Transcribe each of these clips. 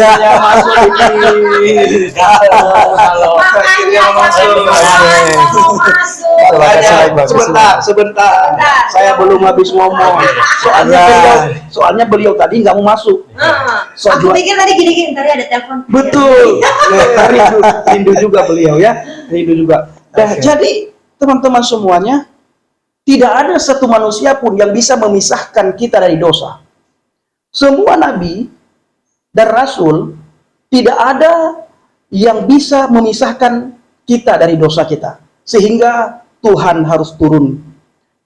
akhirnya masuk ini. Kalau akhirnya masuk. Sebentar. Saya belum habis ngomong. Soalnya beliau tadi nggak mau masuk. Aku pikir tadi gini-gini, tadi ada telepon. Betul. Rindu juga beliau ya. Rindu juga. Nah, jadi teman-teman semuanya, tidak ada satu manusia pun yang bisa memisahkan kita dari dosa. Semua nabi dan rasul, tidak ada yang bisa memisahkan kita dari dosa kita. Sehingga Tuhan harus turun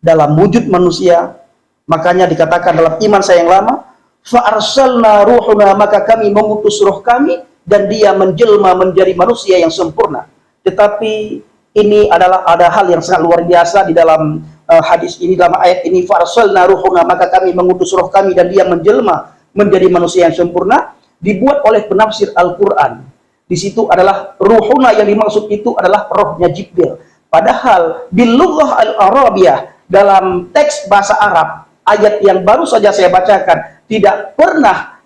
dalam wujud manusia. Makanya dikatakan dalam iman saya yang lama, fa'arsalna ruhuna, maka kami mengutus roh kami dan dia menjelma menjadi manusia yang sempurna. Tetapi ini ada hal yang sangat luar biasa di dalam hadis ini, dalam ayat ini, fa'arsalna ruhuna, maka kami mengutus roh kami dan dia menjelma menjadi manusia yang sempurna, dibuat oleh penafsir Al-Quran. Di situ adalah ruhuna yang dimaksud itu adalah rohnya Jibril. Padahal bil lughah al-arabiyah, dalam teks bahasa Arab, ayat yang baru saja saya bacakan, tidak pernah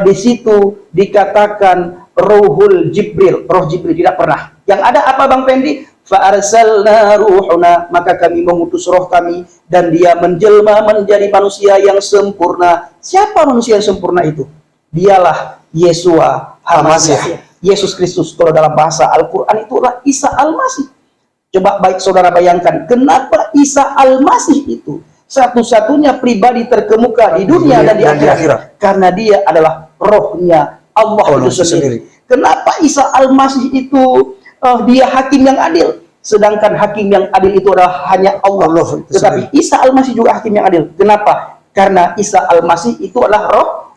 di situ dikatakan ruhul Jibril, roh Jibril, tidak pernah. Yang ada apa Bang Pendi? Fa'arsalna ruhuna, maka kami mengutus roh kami dan dia menjelma menjadi manusia yang sempurna. Siapa manusia yang sempurna itu? Dialah Yesua HaMasih, Yesus Kristus. Kalau dalam bahasa Al-Quran itulah Isa Al-Masih. Coba baik saudara bayangkan, kenapa Isa Al-Masih itu satu-satunya pribadi terkemuka di dunia dan di akhirat? Karena dia adalah rohnya Allah itu sendiri. Kenapa Isa Al-Masih itu dia hakim yang adil, sedangkan hakim yang adil itu adalah hanya Allah. Tetapi Isa Al-Masih juga hakim yang adil. Kenapa? Karena Isa Al-Masih itu adalah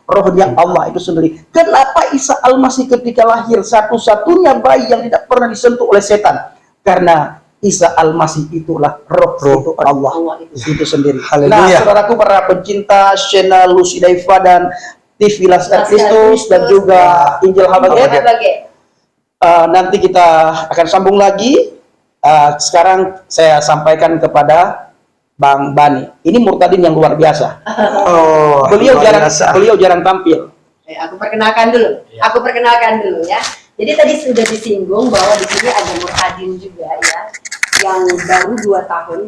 rohnya Allah itu sendiri. Kenapa Isa Al-Masih ketika lahir satu-satunya bayi yang tidak pernah disentuh oleh setan? Karena Isa Al-Masih itulah roh Allah itu sendiri. Nah, saudaraku para pencinta channel Lucy Daiva dan TV Laskar Kristus dan juga Injil Habaget, nanti kita akan sambung lagi. Sekarang saya sampaikan kepada Bang Bani. Ini murtadin yang luar biasa. Beliau jarang tampil. Aku perkenalkan dulu ya. Jadi tadi sudah disinggung bahwa di sini ada murtadin juga ya, yang baru 2 tahun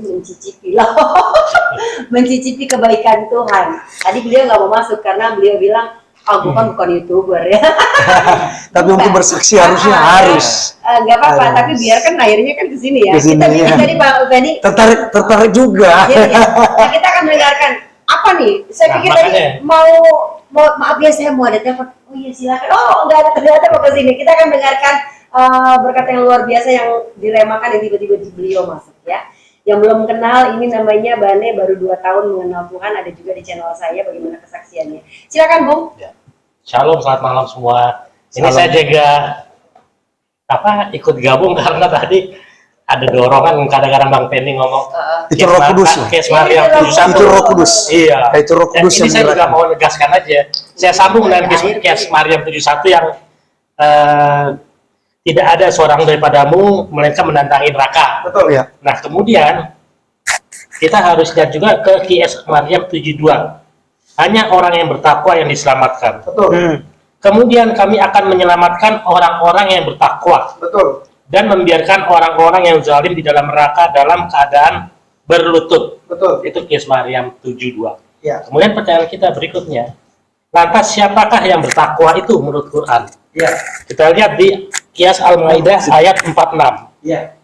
mencicipi kebaikan Tuhan. Tadi beliau nggak mau masuk karena beliau bilang, bukan YouTuber ya. Tapi untuk bersaksi harus. Nggak apa-apa, tapi biarkan akhirnya kan ke sini ya. Kita tadi Pak Bani tertarik juga. Nah, kita akan mendengarkan apa nih? Saya pikir tadi mau maaf ya, saya mau ada telepon. Oh iya silakan. Oh nggak ada, ternyata mau ke sini. Kita akan mendengarkan berkat yang luar biasa yang diremakan yang tiba-tiba beliau masuk ya. Yang belum kenal, ini namanya Bane, baru 2 tahun mengenal Tuhan, ada juga di channel saya, bagaimana kesaksiannya. Silakan Bung. Shalom, selamat malam semua. Ini saya juga ikut gabung karena tadi ada dorongan, kadang-kadang Bang Penny ngomong itu Roh Kudus. Kes Maryam 71. Itu Roh Kudus. Iya. Itu Roh Kudus. Ini saya juga mau negaskan aja. Saya sambung dengan Kes Maryam 71 yang tidak ada seorang daripadamu melainkan mendatangi neraka. Betul ya. Nah, kemudian kita harus lihat juga ke Kes Maryam 72. Hanya orang yang bertakwa yang diselamatkan. Betul. Kemudian kami akan menyelamatkan orang-orang yang bertakwa. Betul. Dan membiarkan orang-orang yang zalim di dalam neraka dalam keadaan berlutut. Betul. Itu Kes Maryam 72. Ya. Kemudian pertanyaan kita berikutnya, lantas siapakah yang bertakwa itu menurut Quran? Ya. Kita lihat di Qiyas Al-Maidah ayat 46. Ya.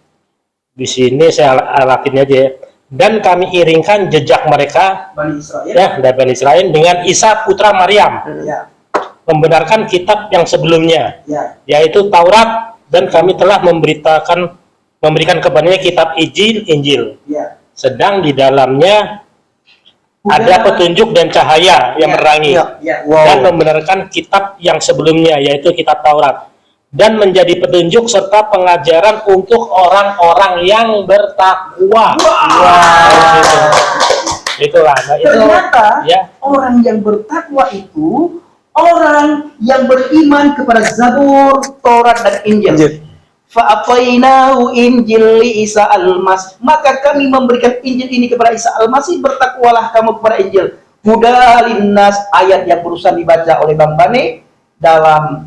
Di sini saya alatin aja ya. Dan kami iringkan jejak mereka Bani Israel. ya, dari Bani Israel dengan Isa putra Maryam. Ya. Membenarkan kitab yang sebelumnya, Ya. yaitu Taurat, dan kami telah memberikan kepadanya kitab Injil. Ya. Sedang di dalamnya ada petunjuk dan cahaya yang menerangi. Ya. Dan membenarkan kitab yang sebelumnya, yaitu kitab Taurat, dan menjadi petunjuk serta pengajaran untuk orang-orang yang bertakwa. Itulah. Nah, itu Ternyata ya, orang yang bertakwa itu orang yang beriman kepada Zabur, Taurat dan Injil. Fa'atainahu Injil li Isa Al-Masih, maka kami memberikan Injil ini kepada Isa Al-Masih, bertakwalah kamu kepada Injil. Huda linnas, ayat yang berusaha dibaca oleh Bang Bane dalam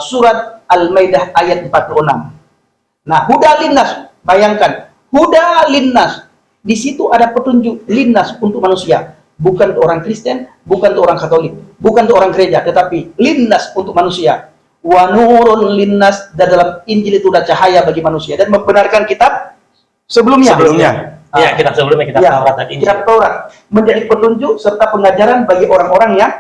surat Al-Maidah ayat 46. Nah, huda linnas, bayangkan, huda linnas. Di situ ada petunjuk linnas untuk manusia, bukan untuk orang Kristen, bukan untuk orang Katolik, bukan untuk orang gereja, tetapi linnas untuk manusia. Wa nurun linnas, dan dalam Injil itu ada cahaya bagi manusia, dan membenarkan kitab sebelumnya. Ya, kitab sebelumnya, kitab Taurat dan Injil. Kitab Taurat menjadi petunjuk serta pengajaran bagi orang-orang yang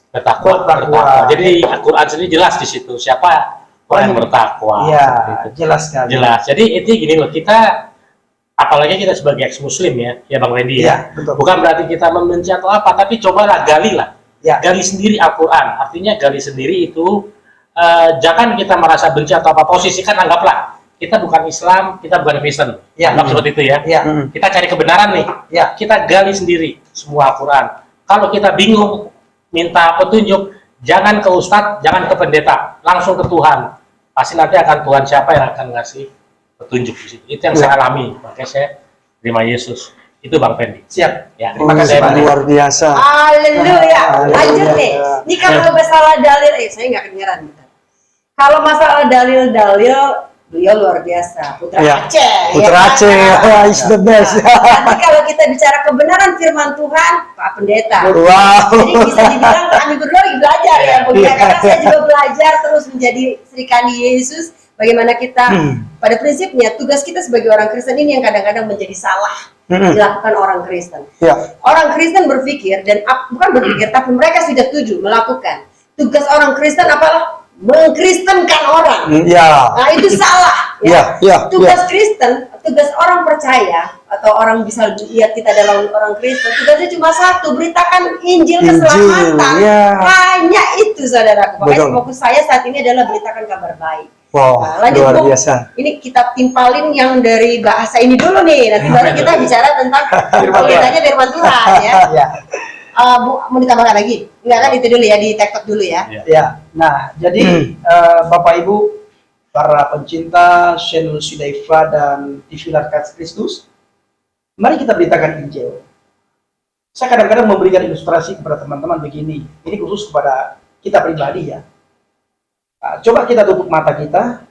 bertakwa. Jadi Al-Quran sendiri jelas di situ siapa orang yang bertakwa. Iya, Seperti itu. jelas sekali. Jelas. Jadi itu gini loh, kita apalagi kita sebagai ex-muslim ya Bang Wendy Iya, ya. betul. Bukan berarti kita membenci atau apa, tapi cobalah galilah. Ya. Gali sendiri Al-Quran. Artinya gali sendiri itu jangan kita merasa benci atau apa. Posisikan, anggaplah kita bukan Islam, kita bukan Kristen. Ya. Anggap seperti itu ya. Ya. Kita cari kebenaran nih. Ya. Kita gali sendiri semua Al-Quran. Kalau kita bingung minta petunjuk, jangan ke ustadz, jangan ke pendeta, langsung ke Tuhan. Pasti nanti akan Tuhan siapa yang akan ngasih petunjuk di situ. Itu yang saya alami, makanya saya terima Yesus. Itu Bang Fendi. Siap. Ya, Terima kasih, Pak. Luar biasa. Haleluya. Lanjut nih. Ini kalau masalah dalil, saya nggak kedengeran. Kalau masalah dalil-dalil, beliau luar biasa. Putra Ya. Aceh. Putra ya Aceh, kan? is the best. Nanti kalau kita bicara kebenaran firman Tuhan, Pak Pendeta. Wow. Jadi bisa dibilang kami berdua lagi belajar ya, Bunda. Karena saya juga belajar terus menjadi serikandi Yesus. Bagaimana kita, pada prinsipnya tugas kita sebagai orang Kristen ini yang kadang-kadang menjadi salah dilakukan orang Kristen. Ya. Orang Kristen berpikir dan bukan berpikir, tapi mereka sudah setuju melakukan. Tugas orang Kristen apalah? Mengkristenkan orang. Ya. Nah itu salah. Ya. Tugas Kristen, tugas orang percaya atau orang bisa lihat kita dalam orang Kristen, tugasnya cuma satu, beritakan Injil keselamatan. Ya. Hanya itu, saudaraku. Makanya Betul. fokus saya saat ini adalah beritakan kabar baik. Wow, Nah, lanjut, luar Bu. biasa. Ini kita timpalin yang dari bahasa ini dulu nih. Nanti baru kita bicara tentang pengertiannya firman Tuhan ya. Ya. Bu, mau ditambahkan lagi? Enggak kan, itu dulu ya, di TikTok dulu ya. Ya. Nah, jadi Bapak Ibu, para pencinta channel Sudaifa dan TV Larkas Kristus, mari kita beritakan Injil. Saya kadang-kadang memberikan ilustrasi kepada teman-teman begini. Ini khusus kepada kita pribadi ya. Nah, coba kita tutup mata kita,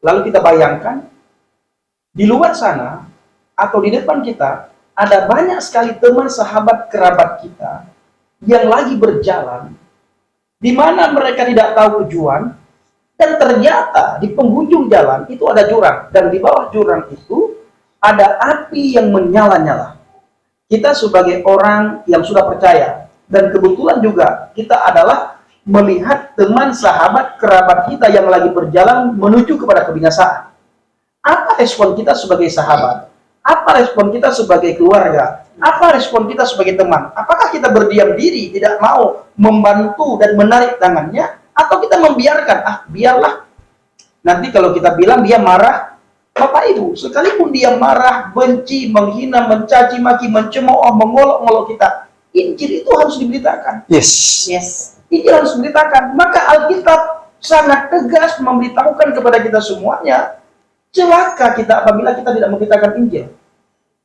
lalu kita bayangkan di luar sana atau di depan kita ada banyak sekali teman, sahabat, kerabat kita yang lagi berjalan di mana mereka tidak tahu tujuan, dan ternyata di penghujung jalan itu ada jurang, dan di bawah jurang itu ada api yang menyala-nyala. Kita sebagai orang yang sudah percaya, dan kebetulan juga kita adalah melihat teman, sahabat, kerabat kita yang lagi berjalan menuju kepada kebinasaan. Apa respon kita sebagai sahabat? Apa respon kita sebagai keluarga? Apa respon kita sebagai teman? Apakah kita berdiam diri, tidak mau membantu dan menarik tangannya? Atau kita membiarkan, biarlah. Nanti kalau kita bilang dia marah, Bapak Ibu, sekalipun dia marah, benci, menghina, mencaci maki, mencemooh, mengolok-olok kita, Injil itu harus diberitakan. Yes. Injil harus diberitakan. Maka Alkitab sangat tegas memberitahukan kepada kita semuanya, celaka kita apabila kita tidak memberitakan Injil.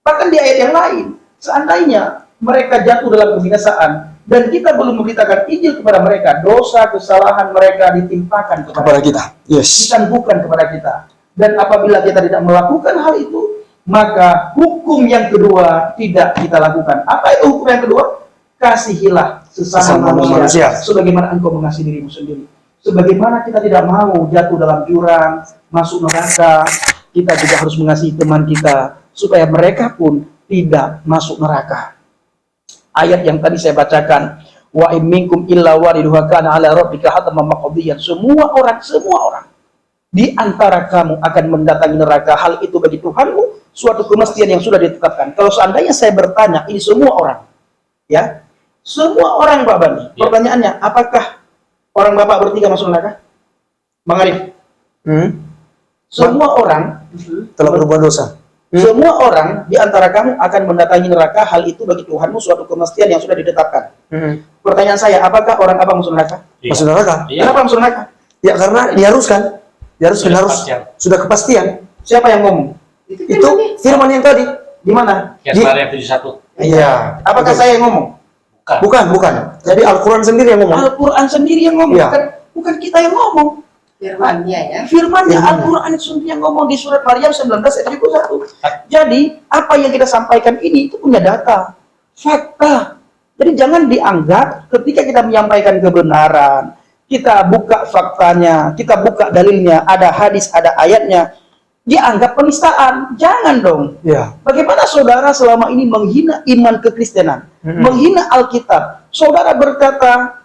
Bahkan di ayat yang lain, seandainya mereka jatuh dalam kebinasaan dan kita belum memberitakan Injil kepada mereka, dosa, kesalahan mereka ditimpakan kepada kita. Yes. bukan kepada kita. Dan apabila kita tidak melakukan hal itu, maka hukum yang kedua tidak kita lakukan. Apa itu hukum yang kedua? Kasihilah sesama manusia sebagaimana engkau mengasihi dirimu sendiri. Sebagaimana kita tidak mau jatuh dalam jurang, masuk neraka, kita juga harus mengasihi teman kita supaya mereka pun tidak masuk neraka. Ayat yang tadi saya bacakan, wa in minkum illa wariduha kana ala rabbika hatman maqdiyan. Semua orang di antara kamu akan mendatangi neraka. Hal itu bagi Tuhanmu suatu kemestian yang sudah ditetapkan. Kalau seandainya saya bertanya, ini semua orang, ya, semua orang Pak Bani. Pertanyaannya, apakah orang Bapak bertiga masuk neraka? Bang Arif? Semua orang telah berbuat dosa. Semua orang di antara kamu akan mendatangi neraka. Hal itu bagi Tuhanmu suatu kemestian yang sudah ditetapkan. Pertanyaan saya, apakah orang apa masuk neraka? Masuk neraka? Kenapa masuk neraka? Ya karena diharuskan. Diharuskan, harus sudah kepastian. Siapa yang ngomong? Itu firman yang tadi. Di mana? Kesabaran 71. Iya. Apakah saya yang ngomong? Bukan. Jadi Al-Quran sendiri yang ngomong. Al-Quran sendiri yang ngomong. Iya. Kan bukan kita yang ngomong. Firman-Nya ya. Firman-Nya Firman-nya. Al-Quran itu sendiri yang ngomong di surat Maryam 19 ayat 71. Jadi, apa yang kita sampaikan ini itu punya data, fakta. Jadi jangan dianggap ketika kita menyampaikan kebenaran, kita buka faktanya, kita buka dalilnya, ada hadis, ada ayatnya, dianggap penistaan. Jangan dong. Ya. Bagaimana saudara selama ini menghina iman kekristenan, menghina Alkitab? Saudara berkata,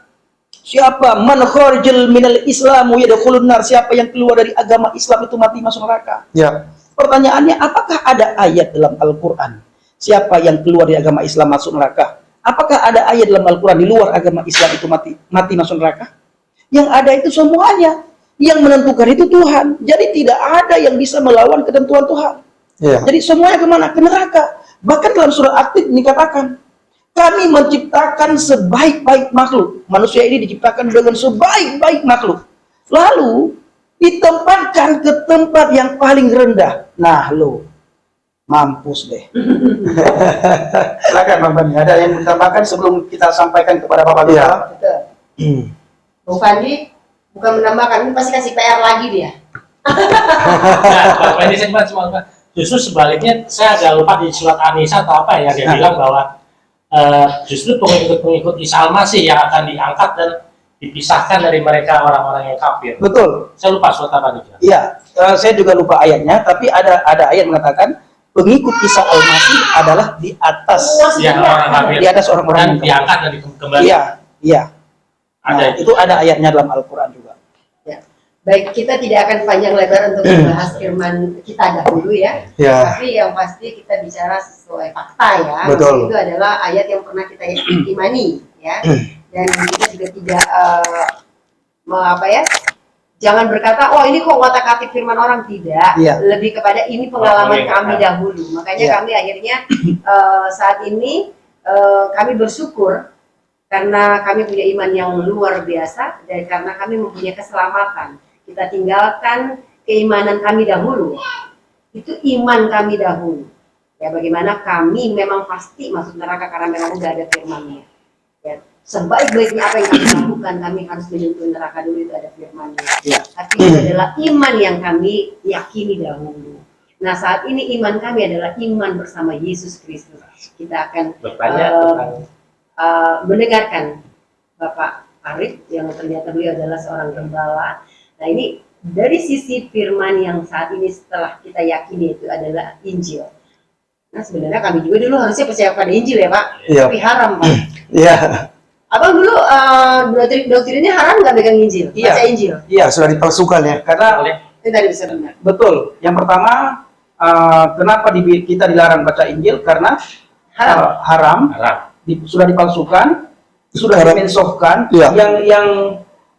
siapa man kharajal minal islamu yadkhulun nar, siapa yang keluar dari agama Islam itu mati masuk neraka. Ya. Pertanyaannya, apakah ada ayat dalam Al-Qur'an siapa yang keluar dari agama Islam masuk neraka? Apakah ada ayat dalam Al-Qur'an di luar agama Islam itu mati masuk neraka? Yang ada itu semuanya. Yang menentukan itu Tuhan. Jadi tidak ada yang bisa melawan ketentuan Tuhan. Ya. Jadi semuanya kemana? Ke neraka. Bahkan dalam surat At-Tin dikatakan, kami menciptakan sebaik-baik makhluk. Manusia ini diciptakan dengan sebaik-baik makhluk. Lalu ditempatkan ke tempat yang paling rendah. Nah lo, mampus deh. Silakan Bang Bani, ada yang ditambahkan sebelum kita sampaikan kepada Bapak Duta? Iya. Bung Fandi bukan menambahkan, ini pasti kasih PR lagi dia. Nah, ini saya cuma justru sebaliknya saya agak lupa di surat An-Nisa atau apa ya, dia bilang bahwa justru pengikut-pengikut Isa Al-Masih yang akan diangkat dan dipisahkan dari mereka orang-orang yang kafir. Betul. Saya lupa surat apa nih. Iya, saya juga lupa ayatnya, tapi ada ayat mengatakan pengikut Isa Al-Masih adalah di atas Ya, orang kafir. di atas orang-orang Dan yang kafir. diangkat dan dikembali. Iya, iya. Ada Nah, itu ada ayatnya dalam Al-Quran juga. Ya. Baik, kita tidak akan panjang lebar untuk membahas firman kita dahulu ya. Ya. Tapi yang pasti kita bicara sesuai fakta ya. Betul. Itu adalah ayat yang pernah kita imani ya. Dan kita juga tidak jangan berkata, oh ini kok ngotak-atik firman orang, tidak. Iya. Lebih kepada ini pengalaman Iya. kami dahulu. Makanya Iya. kami akhirnya saat ini kami bersyukur karena kami punya iman yang luar biasa dan karena kami mempunyai keselamatan. Kita tinggalkan keimanan kami dahulu. Itu iman kami dahulu. Ya, bagaimana kami memang pasti masuk neraka karena memang udah ada firman-Nya. Ya, sebaik-baiknya apa yang kami lakukan, kami harus menyentuh neraka dulu, itu ada firman-Nya. Iya. Tapi itu adalah iman yang kami yakini dahulu. Nah, saat ini iman kami adalah iman bersama Yesus Kristus. Kita akan Bertanya tentang mendengarkan Bapak Arif yang ternyata beliau adalah seorang gembala. Nah, ini dari sisi firman yang saat ini setelah kita yakini itu adalah Injil. Nah, sebenarnya kami juga dulu harusnya percaya pada Injil ya Pak, Iya. tapi haram Pak. Iya. Abang dulu doktrinnya haram nggak megang Injil, Iya. baca Injil. Iya, Sudah dipalsukan ya. karena Itu tadi bisa benar. betul. Yang pertama, kenapa kita dilarang baca Injil? Karena Haram. haram, Arab. sudah dipalsukan, sudah Haram. dimensohkan. Iya.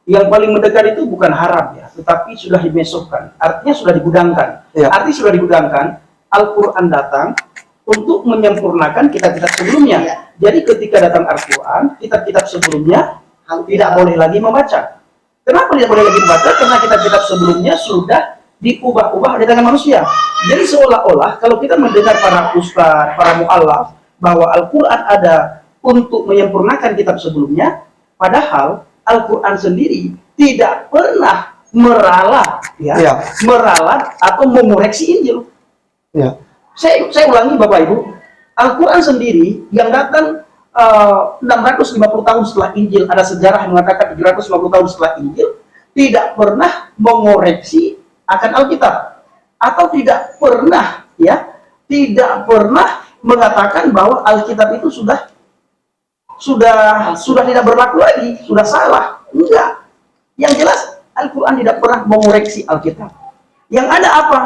Yang paling mendekat itu bukan haram ya, tetapi sudah dimensohkan. Artinya sudah digudangkan. Iya. Artinya sudah digudangkan. Al-Quran datang untuk menyempurnakan kitab-kitab sebelumnya. Iya. Jadi ketika datang Al-Quran, kitab-kitab sebelumnya tidak boleh lagi membaca. Kenapa tidak boleh lagi membaca? Karena kitab-kitab sebelumnya sudah diubah-ubah di tangan manusia. Jadi seolah-olah kalau kita mendengar para ustaz, para mu'allaf, bahwa Al-Quran ada untuk menyempurnakan kitab sebelumnya, padahal Al-Quran sendiri tidak pernah meralat, Iya. meralat atau mengoreksi Injil. Ya. Saya ulangi Bapak Ibu, Al-Quran sendiri yang datang 650 tahun setelah Injil, ada sejarah yang mengatakan 350 tahun setelah Injil, tidak pernah mengoreksi akan Alkitab, atau tidak pernah mengatakan bahwa Alkitab itu sudah tidak berlaku lagi, sudah salah. Enggak. Yang jelas Al-Quran tidak pernah mengoreksi Alkitab. Yang ada apa?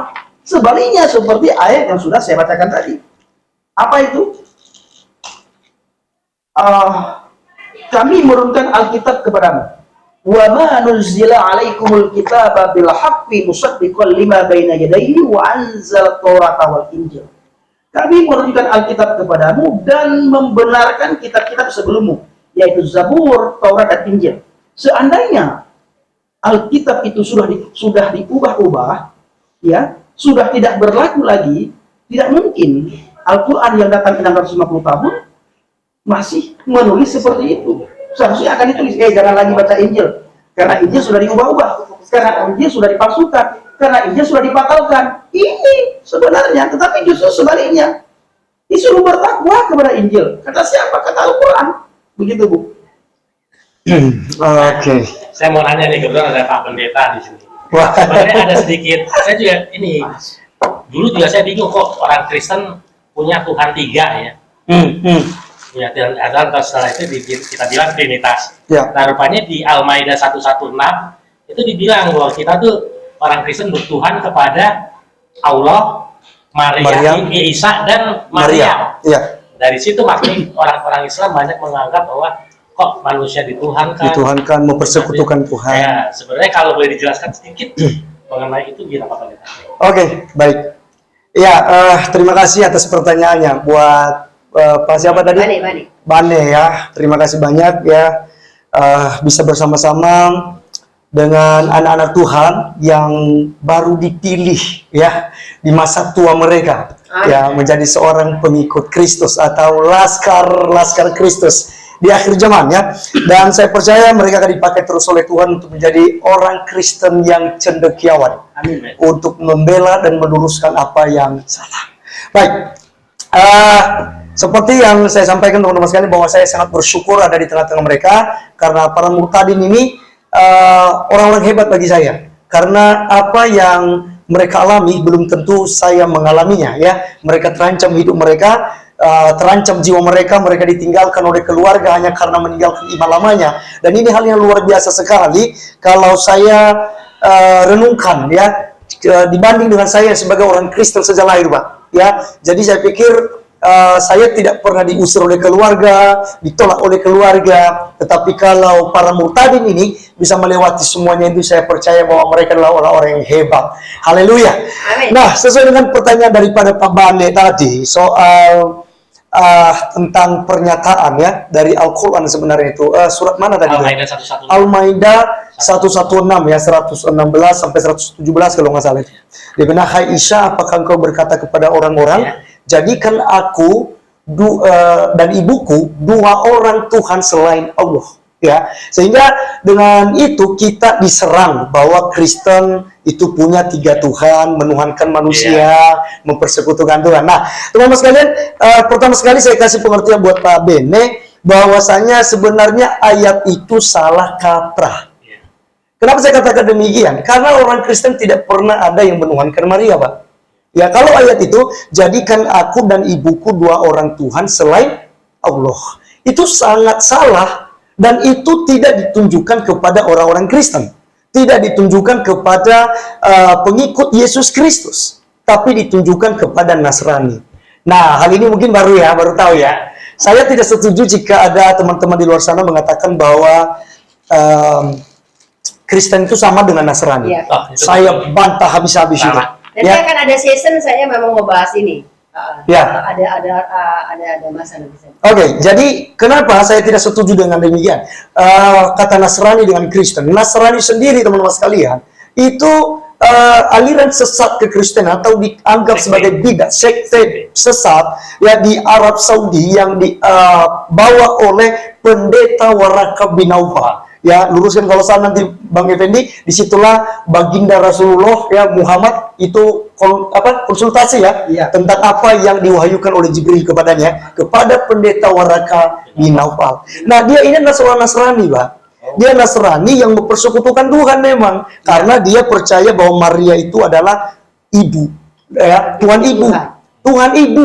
Sebaliknya seperti ayat yang sudah saya bacakan tadi. Apa itu? Kami menurunkan Alkitab kepadamu. Wa ma nuzila 'alaikumul kitaba bil haqqi musaddiqan lima baina yadayhi wa anzal Taurata wal Injil. Kami menurunkan Alkitab kepadamu dan membenarkan kitab-kitab sebelummu, yaitu Zabur, Taurat dan Injil. Seandainya Alkitab itu sudah diubah-ubah, ya, sudah tidak berlaku lagi, tidak mungkin Al-Quran yang datang 650 tahun masih menulis seperti itu. Seharusnya akan ditulis, jangan lagi baca Injil. Karena Injil sudah diubah-ubah, karena Injil sudah dipalsukan, karena Injil sudah dibatalkan. Ini sebenarnya, tetapi justru sebaliknya. Disuruh bertakwa kepada Injil. Kata siapa? Kata Al-Quran. Begitu, Bu. Oke. Saya mau nanya nih, kebetulan ada Pak Pendeta di sini. Wah. Sebenarnya ada sedikit, saya juga ini, dulu juga saya bingung kok orang Kristen punya Tuhan 3 ya. Ya, dan setelah itu kita bilang Trinitas. Ya. Nah, rupanya di Al-Maidah 116 itu dibilang bahwa kita tuh orang Kristen bertuhan kepada Allah, Maria, Isa, dan Maria. Iya. Dari situ makanya orang-orang Islam banyak menganggap bahwa kok manusia dituhankan, Mempersekutukan Tuhan. Ya, sebenarnya kalau boleh dijelaskan sedikit mengenai itu gimana Pak Pendeta? Oke, baik. Ya, terima kasih atas pertanyaannya buat Pak siapa tadi? Bane ya. Terima kasih banyak ya, bisa bersama-sama dengan anak-anak Tuhan yang baru dipilih ya di masa tua mereka. Ya, menjadi seorang pengikut Kristus atau laskar Kristus di akhir zaman ya. Dan saya percaya mereka akan dipakai terus oleh Tuhan untuk menjadi orang Kristen yang cendekiawan. Amin. Untuk membela dan meluruskan apa yang salah. Baik. Seperti yang saya sampaikan teman-teman sekalian, bahwa saya sangat bersyukur ada di tengah-tengah mereka, karena para murtadin ini orang-orang hebat bagi saya. Karena apa yang mereka alami belum tentu saya mengalaminya ya. Mereka terancam hidup mereka, terancam jiwa mereka, mereka ditinggalkan oleh keluarga hanya karena meninggalkan iman lamanya. Dan ini hal yang luar biasa sekali kalau saya renungkan ya, dibanding dengan saya sebagai orang Kristen sejak lahir, Pak. Ya, jadi saya pikir saya tidak pernah diusir oleh keluarga, ditolak oleh keluarga. Tetapi kalau para murtadin ini bisa melewati semuanya itu, saya percaya bahwa mereka adalah orang-orang yang hebat. Haleluya. Nah, sesuai dengan pertanyaan daripada Pak Bane tadi soal tentang pernyataan ya dari Al-Quran sebenarnya itu surat mana tadi? Al-Maidah 116. Al-Maidah 116 ya, 116 sampai 117 kalau nggak salah itu. Di benak, hai Isya, apakah engkau berkata kepada orang-orang, jadikan aku dan ibuku dua orang Tuhan selain Allah, ya. Sehingga dengan itu kita diserang bahwa Kristen itu punya 3 Tuhan, menuhankan manusia, mempersekutukan Tuhan. Nah, teman-teman sekalian, pertama sekali saya kasih pengertian buat Pak Bene bahwasanya sebenarnya ayat itu salah kaprah. Kenapa saya katakan demikian? Karena orang Kristen tidak pernah ada yang menuhankan Maria, Pak. Ya, kalau ayat itu, jadikan aku dan ibuku dua orang Tuhan selain Allah. Itu sangat salah, dan itu tidak ditunjukkan kepada orang-orang Kristen. Tidak ditunjukkan kepada pengikut Yesus Kristus, tapi ditunjukkan kepada Nasrani. Nah, hal ini mungkin baru tahu ya. Saya tidak setuju jika ada teman-teman di luar sana mengatakan bahwa Kristen itu sama dengan Nasrani. Saya bantah habis-habis itu. Nanti akan ada season saya memang mau bahas ini. Ada masa nanti. Oke, jadi kenapa saya tidak setuju dengan demikian? Kata Nasrani dengan Kristen. Nasrani sendiri, teman-teman sekalian, itu aliran sesat kekristenan atau dianggap sebagai bidah, sekte sesat ya di Arab Saudi yang dibawa oleh pendeta Waraka bin Naufal. Ya, luruskan kalau salah nanti Bang Effendi, disitulah baginda Rasulullah ya Muhammad itu konsultasi ya, tentang apa yang diwahyukan oleh Jibril kepadanya, kepada pendeta Waraka bin Naufal. Nah, dia ini adalah seorang Nasrani, Pak. Dia Nasrani yang mempersekutukan Tuhan memang, karena dia percaya bahwa Maria itu adalah ibu, ya, Tuhan ibu, Tuhan ibu,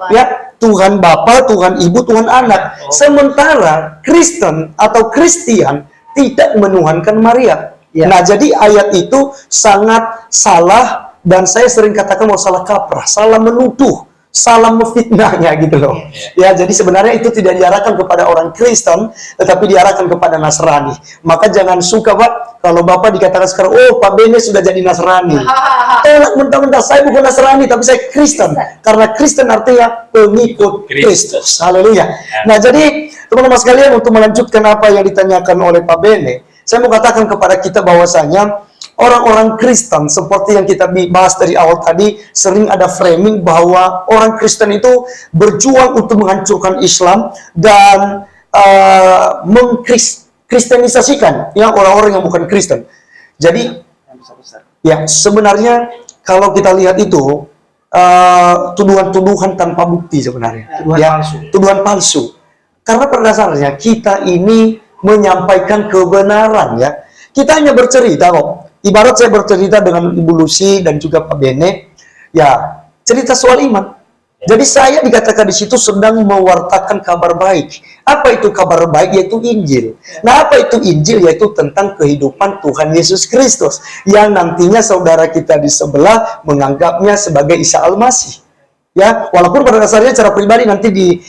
ya. Tuhan Bapa, Tuhan Ibu, Tuhan Anak. Sementara Kristen atau Kristian tidak menuhankan Maria. Nah, jadi ayat itu sangat salah, dan saya sering katakan mau salah kaprah, salah menuduh, salah memfitnahnya gitu loh. Ya, jadi sebenarnya itu tidak diarahkan kepada orang Kristen, tetapi diarahkan kepada Nasrani. Maka jangan suka, Pak, kalau Bapak dikatakan sekarang, oh Pak Bene sudah jadi Nasrani. Tolak mentah-mentah, saya bukan Nasrani, tapi saya Kristen. Karena Kristen artinya pengikut Kristus. Haleluya. Nah, jadi teman-teman sekalian, untuk melanjutkan apa yang ditanyakan oleh Pak Bene, saya mau katakan kepada kita bahwasanya orang-orang Kristen seperti yang kita bahas dari awal tadi, sering ada framing bahwa orang Kristen itu berjuang untuk menghancurkan Islam dan mengkristenisasikan ya orang-orang yang bukan Kristen. Jadi ya sebenarnya kalau kita lihat itu tuduhan-tuduhan tanpa bukti sebenarnya. Tuduhan palsu. Tuduhan palsu. Karena pada dasarnya kita ini menyampaikan kebenaran ya. Kita hanya bercerita kok. Ibarat saya bercerita dengan Ibu Lucy dan juga Pak Bene, ya cerita soal iman. Jadi saya dikatakan di situ sedang mewartakan kabar baik. Apa itu kabar baik? Yaitu Injil. Nah, apa itu Injil? Yaitu tentang kehidupan Tuhan Yesus Kristus yang nantinya saudara kita di sebelah menganggapnya sebagai Isa Al-Masih. Ya, walaupun pada dasarnya cara pribadi nanti di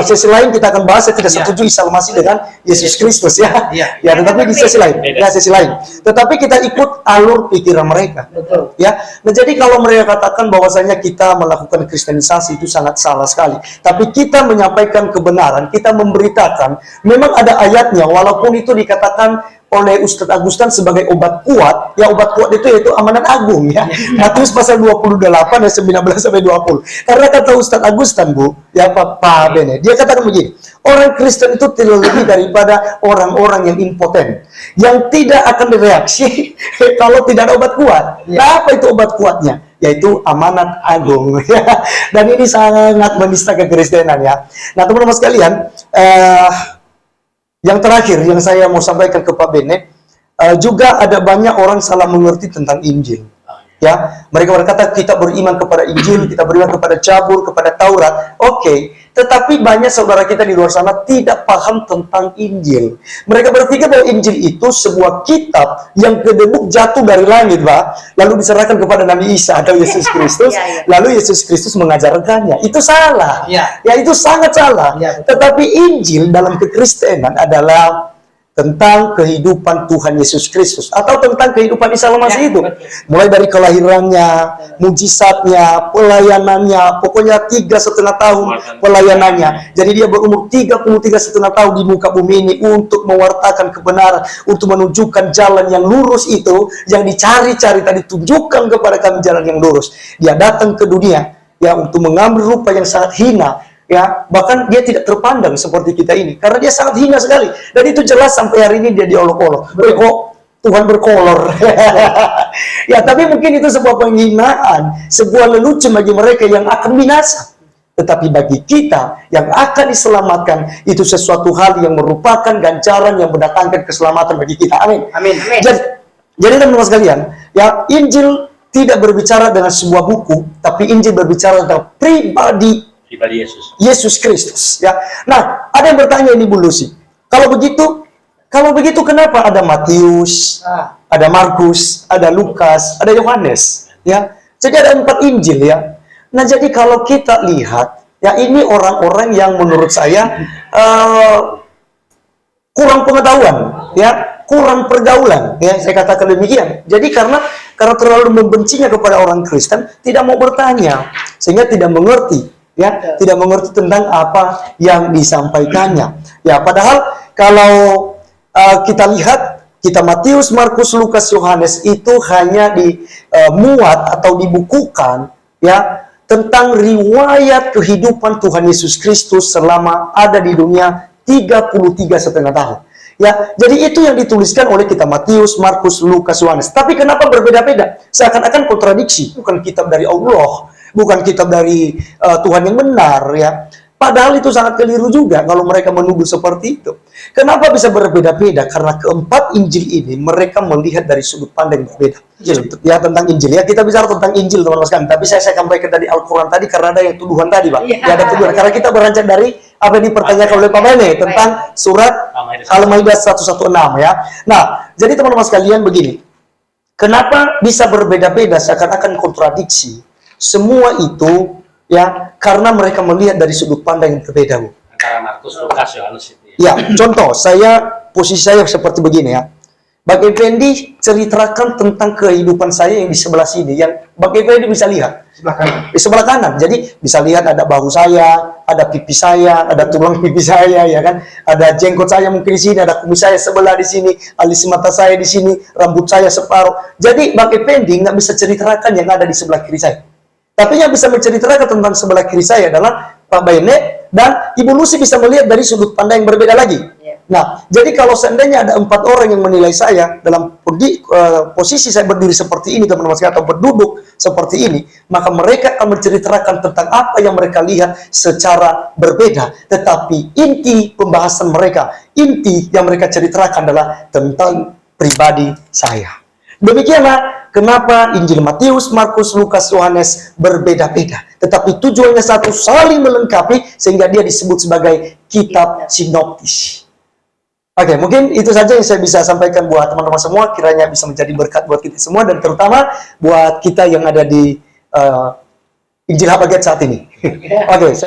sesi lain kita akan bahas, saya tidak setuju Isa Al-Masih dengan Yesus Kristus ya. Ya, tetapi di sesi lain, ya sesi lain. Tetapi kita ikut alur pikiran mereka. Betul. Ya, nah jadi kalau mereka katakan bahwasanya kita melakukan kristenisasi itu sangat salah sekali. Tapi kita menyampaikan kebenaran, kita memberitakan, memang ada ayatnya walaupun itu dikatakan oleh Ustadz Agustan sebagai obat kuat, ya obat kuat itu yaitu amanat agung ya. Matius pasal 28 ayat 19 sampai 20. Karena kata Ustadz Agustan, Bu, ya Pak Bene, dia katakan begini, orang Kristen itu tidak lebih daripada orang-orang yang impoten, yang tidak akan bereaksi kalau tidak ada obat kuat. Nah, apa itu obat kuatnya? Yaitu amanat agung. Dan ini sangat menista kekristenan ya. Nah, teman-teman sekalian, yang terakhir yang saya mau sampaikan ke Pak Bene, juga ada banyak orang salah mengerti tentang Injil. Ya, mereka berkata kita beriman kepada Injil, kita beriman kepada Zabur, kepada Taurat. Oke, tetapi banyak saudara kita di luar sana tidak paham tentang Injil. Mereka berpikir bahwa Injil itu sebuah kitab yang kedebuk jatuh dari langit, Pak, lalu diserahkan kepada Nabi Isa atau Yesus Kristus, lalu Yesus Kristus mengajarkannya. Itu salah. Ya, itu sangat salah. Tetapi Injil dalam kekristenan adalah tentang kehidupan Tuhan Yesus Kristus atau tentang kehidupan Isa Al-Masih itu. Mulai dari kelahirannya, mujizatnya, pelayanannya, pokoknya 3,5 tahun pelayanannya. Jadi dia berumur 33,5 tahun di muka bumi ini untuk mewartakan kebenaran, untuk menunjukkan jalan yang lurus itu, yang dicari-cari tadi, tunjukkan kepada kami jalan yang lurus. Dia datang ke dunia ya untuk mengambil rupa yang sangat hina. Ya, bahkan dia tidak terpandang seperti kita ini karena dia sangat hina sekali, dan itu jelas sampai hari ini dia diolok-olok. Kok Tuhan berkolor? Ya, tapi mungkin itu sebuah penghinaan, sebuah lelucon bagi mereka yang akan binasa. Tetapi bagi kita yang akan diselamatkan, itu sesuatu hal yang merupakan ganjaran yang mendatangkan keselamatan bagi kita. Amin. Amin. Jadi teman-teman sekalian, ya Injil tidak berbicara dengan sebuah buku, tapi Injil berbicara tentang pribadi Yesus Kristus ya. Nah, ada yang bertanya ini Bu Lucy, kalau begitu kenapa ada Matius, ada Markus, ada Lukas, ada Yohanes ya? Jadi ada 4 Injil ya. Nah, jadi kalau kita lihat ya, ini orang-orang yang menurut saya kurang pengetahuan ya, kurang pergaulan ya, saya katakan demikian. Jadi karena terlalu membencinya kepada orang Kristen, tidak mau bertanya sehingga tidak mengerti ya, tidak mengerti tentang apa yang disampaikannya. Ya, padahal kalau kita lihat kitab Matius, Markus, Lukas, Yohanes itu hanya dimuat atau dibukukan ya tentang riwayat kehidupan Tuhan Yesus Kristus selama ada di dunia 33,5 tahun. Ya, jadi itu yang dituliskan oleh kitab Matius, Markus, Lukas, Yohanes. Tapi kenapa berbeda-beda? Seakan-akan kontradiksi. Bukan kitab dari Allah, bukan kitab dari Tuhan yang benar ya. Padahal itu sangat keliru juga kalau mereka menuduh seperti itu. Kenapa bisa berbeda-beda? Karena keempat Injil ini mereka melihat dari sudut pandang yang berbeda. Ya, tentang Injil ya, kita bicara tentang Injil teman-teman sekalian. Tapi saya sampaikan tadi Al-Quran tadi karena ada yang tuduhan tadi, Pak. Ya, ada tuduhan. Karena kita beranjak dari apa yang dipertanyakan oleh Pak Bene tentang surat Al-Maidah 116 ya. Nah, jadi teman-teman sekalian begini. Kenapa bisa berbeda-beda seakan-akan kontradiksi? Semua itu ya karena mereka melihat dari sudut pandang yang berbeda, Bu. Antara Markus, Lukas, Yohanes itu. Ya, contoh posisi saya seperti begini ya. Bang Effendi ceritakan tentang kehidupan saya yang di sebelah sini, yang Bang Effendi bisa lihat Sebelah kanan. di sebelah kanan. Jadi bisa lihat ada bahu saya, ada pipi saya, ada tulang pipi saya, ya kan? Ada jenggot saya mungkin di sini, ada kumis saya sebelah di sini, alis mata saya di sini, rambut saya separuh. Jadi Bang Effendi nggak bisa ceritakan yang ada di sebelah kiri saya. Tapi yang bisa menceritakan tentang sebelah kiri saya adalah Pak Bene, dan Ibu Lucy bisa melihat dari sudut pandang yang berbeda lagi. Nah, jadi kalau seandainya ada 4 orang yang menilai saya dalam posisi saya berdiri seperti ini, teman-teman sekalian, atau berduduk seperti ini, maka mereka akan menceritakan tentang apa yang mereka lihat secara berbeda. Tetapi inti pembahasan mereka, inti yang mereka ceritakan adalah tentang pribadi saya. Demikianlah kenapa Injil Matius, Markus, Lukas, Yohanes berbeda-beda. Tetapi tujuannya satu, saling melengkapi sehingga dia disebut sebagai kitab sinoptis. Oke, mungkin itu saja yang saya bisa sampaikan buat teman-teman semua. Kiranya bisa menjadi berkat buat kita semua dan terutama buat kita yang ada di Injil Habagat saat ini. Oke.